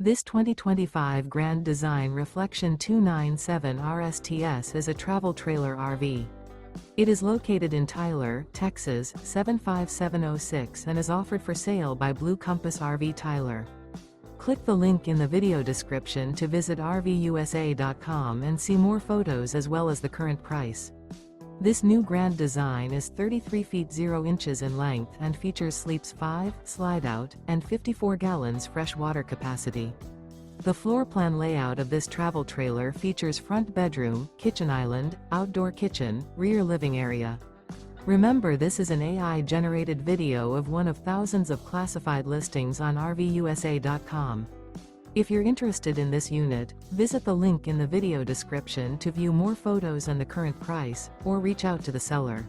This 2025 Grand Design Reflection 297 RSTS is a travel trailer RV. It is located in Tyler, Texas, 75706 and is offered for sale by Blue Compass RV Tyler. Click the link in the video description to visit RVUSA.com and see more photos as well as the current price. This new Grand Design is 33 feet 0 inches in length and features sleeps 5, slide-out, and 54 gallons fresh water capacity. The floor plan layout of this travel trailer features front bedroom, kitchen island, outdoor kitchen, rear living area. Remember, this is an AI-generated video of one of thousands of classified listings on RVUSA.com. If you're interested in this unit, visit the link in the video description to view more photos and the current price, or reach out to the seller.